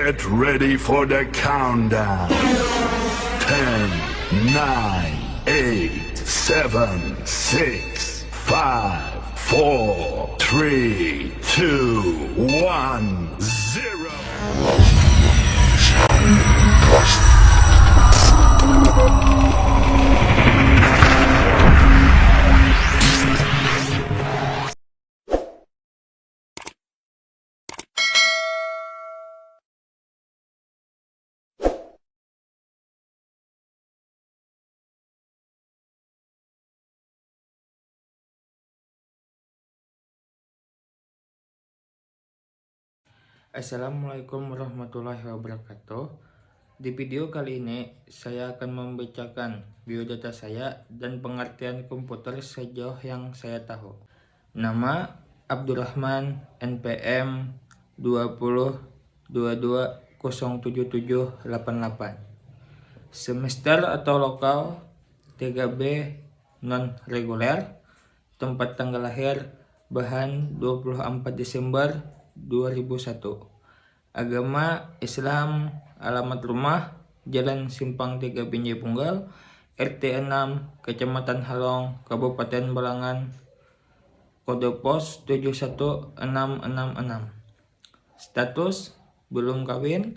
Get ready for the countdown. 10, 9, 8, 7, 6, 5, 4, 3, 2, 1, 0. Assalamualaikum warahmatullahi wabarakatuh. Di video kali ini saya akan membacakan biodata saya dan pengertian komputer sejauh yang saya tahu. Nama Abdurrahman, NPM 2022077788. Semester atau lokal 3B non reguler. Tempat tanggal lahir Bahan 24 Desember 2001. Agama Islam. Alamat rumah Jalan Simpang 3 Binjai Punggal, RT 6, Kecamatan Halong, Kabupaten Balangan, kode pos 71666. Status belum kawin.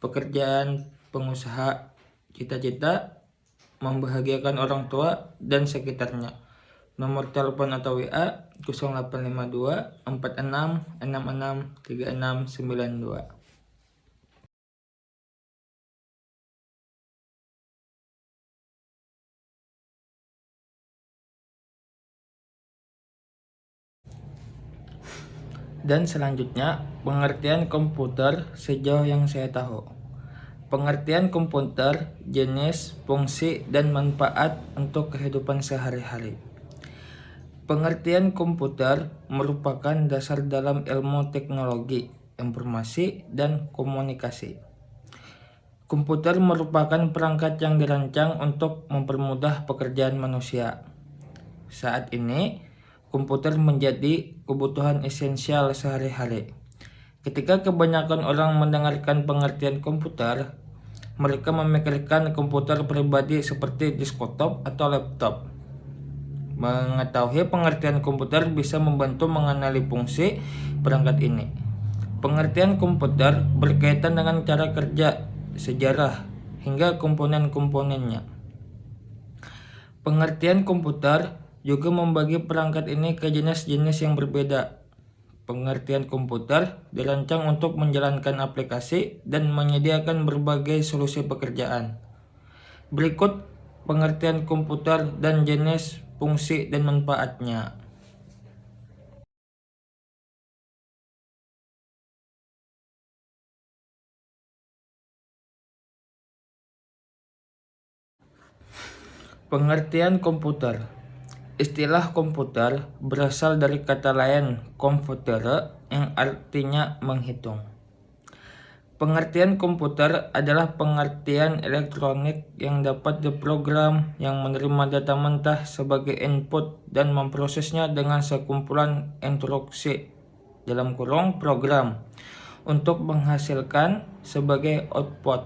Pekerjaan pengusaha. Cita-cita membahagiakan orang tua dan sekitarnya. Nomor telepon atau WA 0852 46 66 3692. Dan selanjutnya, pengertian komputer sejauh yang saya tahu. Pengertian komputer, jenis, fungsi, dan manfaat untuk kehidupan sehari-hari. Pengertian komputer merupakan dasar dalam ilmu teknologi, informasi, dan komunikasi. Komputer merupakan perangkat yang dirancang untuk mempermudah pekerjaan manusia. Saat ini, komputer menjadi kebutuhan esensial sehari-hari. Ketika kebanyakan orang mendengarkan pengertian komputer, mereka memikirkan komputer pribadi seperti desktop atau laptop. Mengetahui pengertian komputer bisa membantu mengenali fungsi perangkat ini. Pengertian komputer berkaitan dengan cara kerja, sejarah, hingga komponen-komponennya. Pengertian komputer juga membagi perangkat ini ke jenis-jenis yang berbeda. Pengertian komputer dirancang untuk menjalankan aplikasi dan menyediakan berbagai solusi pekerjaan. Berikut pengertian komputer dan jenis, fungsi, dan manfaatnya. Pengertian komputer. Istilah komputer berasal dari kata lain komputere yang artinya menghitung. Pengertian komputer adalah pengertian elektronik yang dapat diprogram yang menerima data mentah sebagai input dan memprosesnya dengan sekumpulan instruksi (program) untuk menghasilkan sebagai output.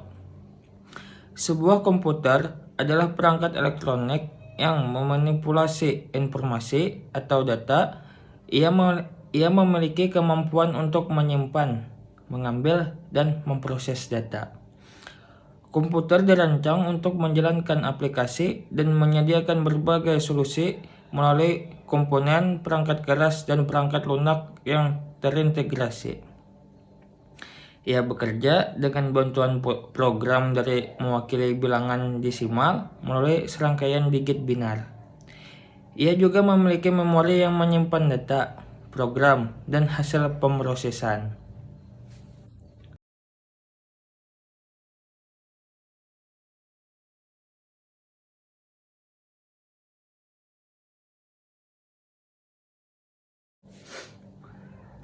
Sebuah komputer adalah perangkat elektronik yang memanipulasi informasi atau data. Ia memiliki kemampuan untuk menyimpan, mengambil, dan memproses data. Komputer dirancang untuk menjalankan aplikasi dan menyediakan berbagai solusi melalui komponen perangkat keras dan perangkat lunak yang terintegrasi. Ia bekerja dengan bantuan program dari mewakili bilangan desimal melalui serangkaian digit binar. Ia juga memiliki memori yang menyimpan data, program, dan hasil pemrosesan.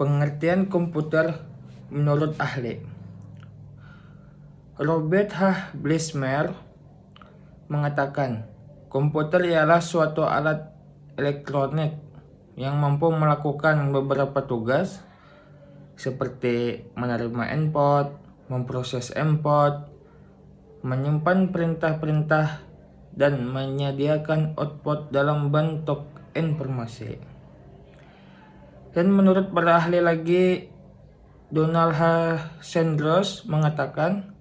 Pengertian komputer menurut ahli. Robert H. Blissmer mengatakan, komputer ialah suatu alat elektronik yang mampu melakukan beberapa tugas seperti menerima input, memproses input, menyimpan perintah-perintah, dan menyediakan output dalam bentuk informasi. Dan menurut para ahli lagi, Donald H. Sanders mengatakan,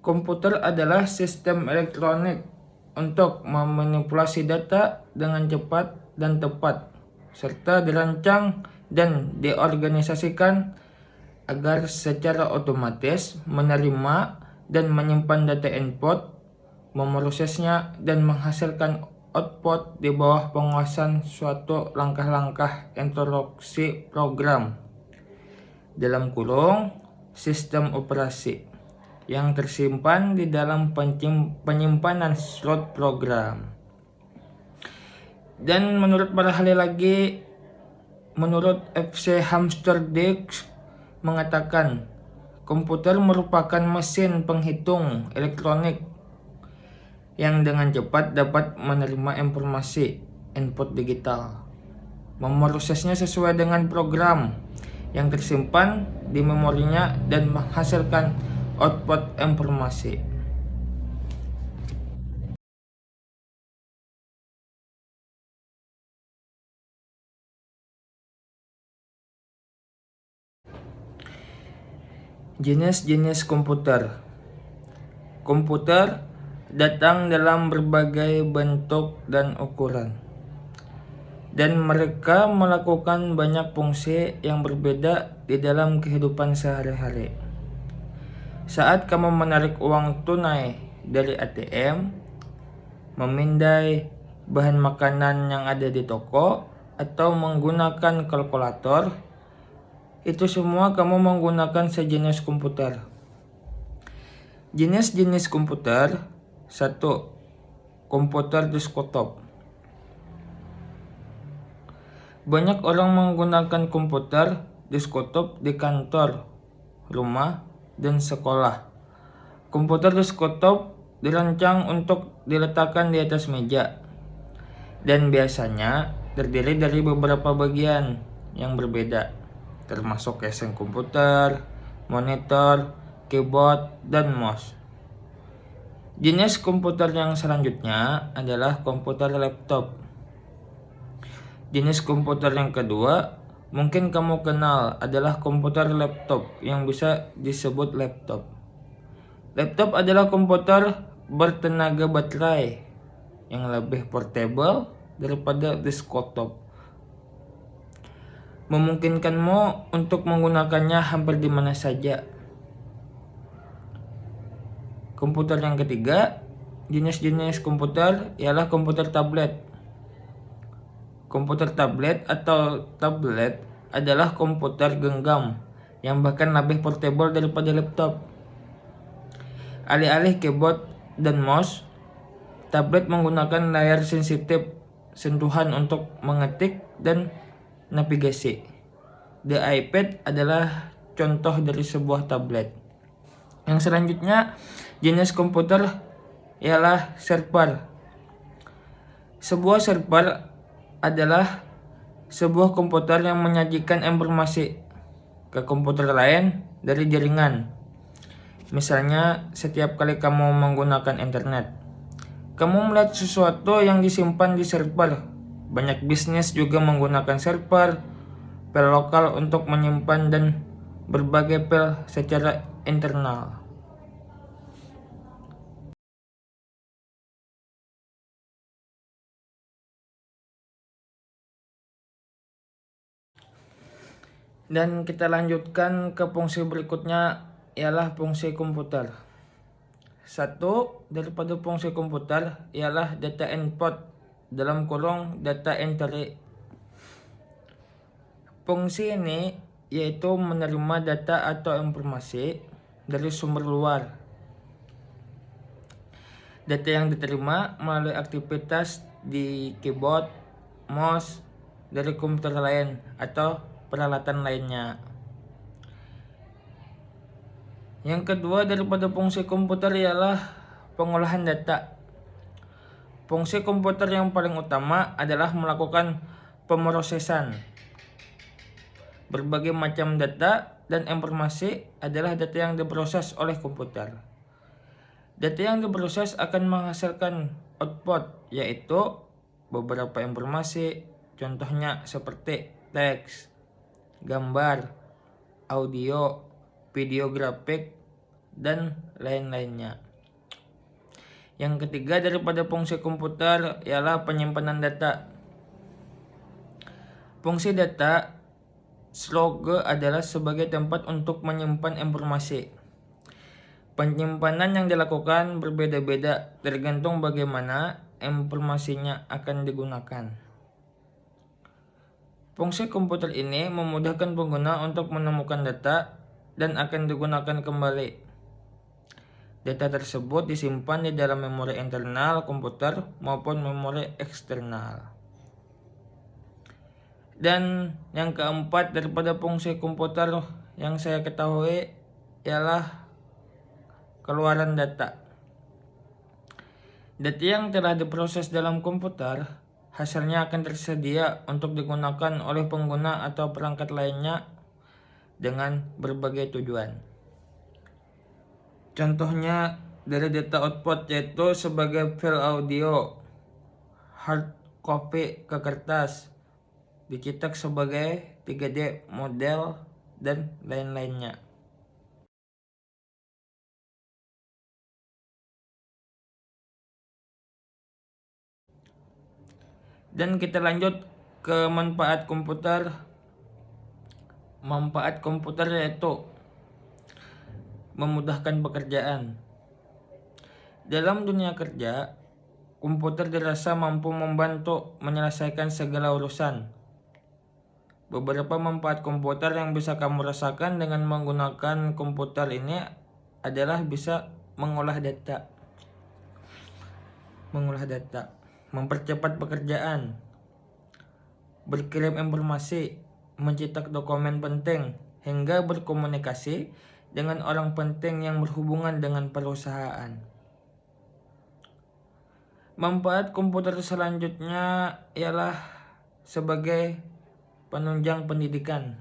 komputer adalah sistem elektronik untuk memanipulasi data dengan cepat dan tepat, serta dirancang dan diorganisasikan agar secara otomatis menerima dan menyimpan data input, memprosesnya, dan menghasilkan output di bawah penguasaan suatu langkah-langkah instruksi program dalam kurung sistem operasi yang tersimpan di dalam penyimpanan slot program. Dan menurut para ahli lagi, menurut F.C. Hamsterdijk mengatakan, komputer merupakan mesin penghitung elektronik yang dengan cepat dapat menerima informasi input digital, memprosesnya sesuai dengan program yang tersimpan di memorinya, dan menghasilkan output informasi. Jenis-jenis komputer. Komputer datang dalam berbagai bentuk dan ukuran, dan mereka melakukan banyak fungsi yang berbeda di dalam kehidupan sehari-hari. Saat kamu menarik uang tunai dari ATM, memindai bahan makanan yang ada di toko, atau menggunakan kalkulator, itu semua kamu menggunakan sejenis komputer. Jenis-jenis komputer. 1. Komputer desktop. Banyak orang menggunakan komputer desktop di kantor, rumah, dan sekolah. Komputer desktop dirancang untuk diletakkan di atas meja, dan biasanya terdiri dari beberapa bagian yang berbeda, termasuk casing komputer, monitor, keyboard, dan mouse. Jenis komputer yang selanjutnya adalah komputer laptop. Jenis komputer yang kedua mungkin kamu kenal adalah komputer laptop yang bisa disebut laptop. Laptop adalah komputer bertenaga baterai yang lebih portable daripada desktop, memungkinkanmu untuk menggunakannya hampir di mana saja. Komputer yang ketiga, jenis-jenis komputer ialah komputer tablet. Komputer tablet atau tablet adalah komputer genggam yang bahkan lebih portable daripada laptop. Alih-alih keyboard dan mouse, tablet menggunakan layar sensitif sentuhan untuk mengetik dan navigasi. The iPad adalah contoh dari sebuah tablet. Yang selanjutnya, jenis komputer ialah server. Sebuah server adalah sebuah komputer yang menyajikan informasi ke komputer lain dari jaringan. Misalnya, setiap kali kamu menggunakan internet, kamu melihat sesuatu yang disimpan di server. Banyak bisnis juga menggunakan server file lokal untuk menyimpan dan berbagai file secara internal. Dan kita lanjutkan ke fungsi berikutnya, ialah fungsi komputer. 1 daripada fungsi komputer ialah data input dalam kurung data entry. Fungsi ini yaitu menerima data atau informasi dari sumber luar. Data yang diterima melalui aktivitas di keyboard, mouse, dari komputer lain atau peralatan lainnya. Yang kedua daripada fungsi komputer ialah pengolahan data. Fungsi komputer yang paling utama adalah melakukan pemrosesan. Berbagai macam data dan informasi adalah data yang diproses oleh komputer. Data yang diproses akan menghasilkan output, yaitu beberapa informasi, contohnya seperti teks, gambar, audio, video grafik, dan lain-lainnya. Yang ketiga daripada fungsi komputer ialah penyimpanan data. Fungsi data sloge adalah sebagai tempat untuk menyimpan informasi. Penyimpanan yang dilakukan berbeda-beda tergantung bagaimana informasinya akan digunakan. Fungsi komputer ini memudahkan pengguna untuk menemukan data dan akan digunakan kembali. Data tersebut disimpan di dalam memori internal komputer maupun memori eksternal. Dan yang keempat daripada fungsi komputer yang saya ketahui ialah keluaran data. Data yang telah diproses dalam komputer hasilnya akan tersedia untuk digunakan oleh pengguna atau perangkat lainnya dengan berbagai tujuan. Contohnya dari data output yaitu sebagai file audio, hard copy ke kertas, dicetak sebagai 3D model, dan lain-lainnya. Dan kita lanjut ke manfaat komputer. Manfaat komputer yaitu memudahkan pekerjaan. Dalam dunia kerja, komputer dirasa mampu membantu menyelesaikan segala urusan. Beberapa manfaat komputer yang bisa kamu rasakan dengan menggunakan komputer ini adalah bisa mengolah data, mempercepat pekerjaan, berkirim informasi, mencetak dokumen penting, hingga berkomunikasi dengan orang penting yang berhubungan dengan perusahaan. Manfaat komputer selanjutnya ialah sebagai penunjang pendidikan.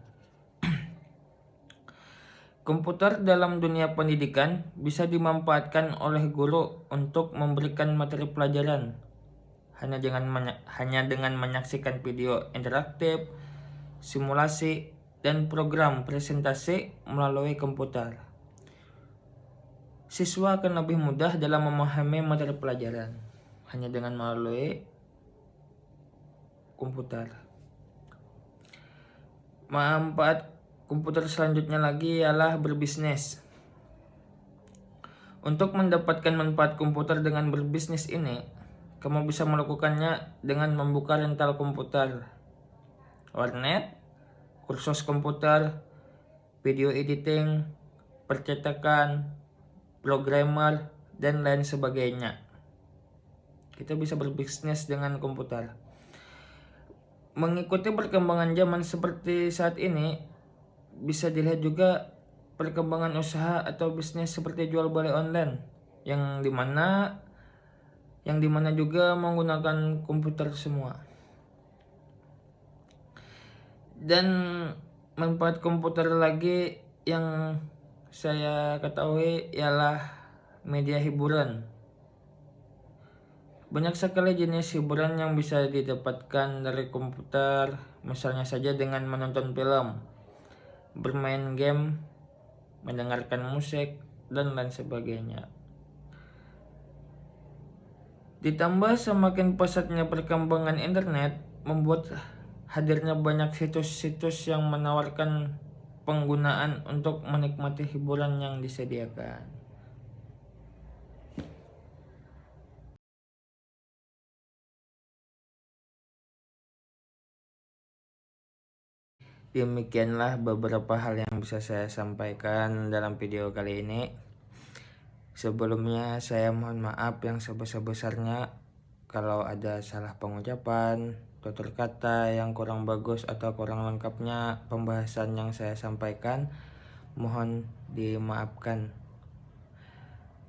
Komputer dalam dunia pendidikan bisa dimanfaatkan oleh guru untuk memberikan materi pelajaran hanya dengan menyaksikan video interaktif, simulasi, dan program presentasi melalui komputer. Siswa akan lebih mudah dalam memahami materi pelajaran hanya dengan melalui komputer. Manfaat komputer selanjutnya lagi ialah berbisnis. Untuk mendapatkan manfaat komputer dengan berbisnis ini, kamu bisa melakukannya dengan membuka rental komputer, warnet, kursus komputer, video editing, percetakan, programmer, dan lain sebagainya. Kita bisa berbisnis dengan komputer. Mengikuti perkembangan zaman seperti saat ini, bisa dilihat juga perkembangan usaha atau bisnis seperti jual beli online yang dimana juga menggunakan komputer semua. Dan manfaat komputer lagi yang saya ketahui ialah media hiburan. Banyak sekali jenis hiburan yang bisa didapatkan dari komputer, misalnya saja dengan menonton film, bermain game, mendengarkan musik, dan lain sebagainya. Ditambah semakin pesatnya perkembangan internet membuat hadirnya banyak situs-situs yang menawarkan penggunaan untuk menikmati hiburan yang disediakan. Demikianlah beberapa hal yang bisa saya sampaikan dalam video kali ini. Sebelumnya saya mohon maaf yang sebesar-besarnya kalau ada salah pengucapan, tutur kata yang kurang bagus atau kurang lengkapnya pembahasan yang saya sampaikan. Mohon dimaafkan.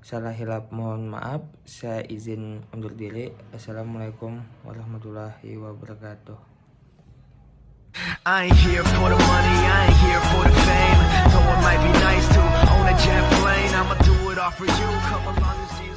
Salah hilap mohon maaf. Saya izin undur diri. Assalamualaikum warahmatullahi wabarakatuh. I ain't here for the money, I ain't here for the fame. Though it might be nice to own a jet plane, I'ma do it all for you. Come along and see.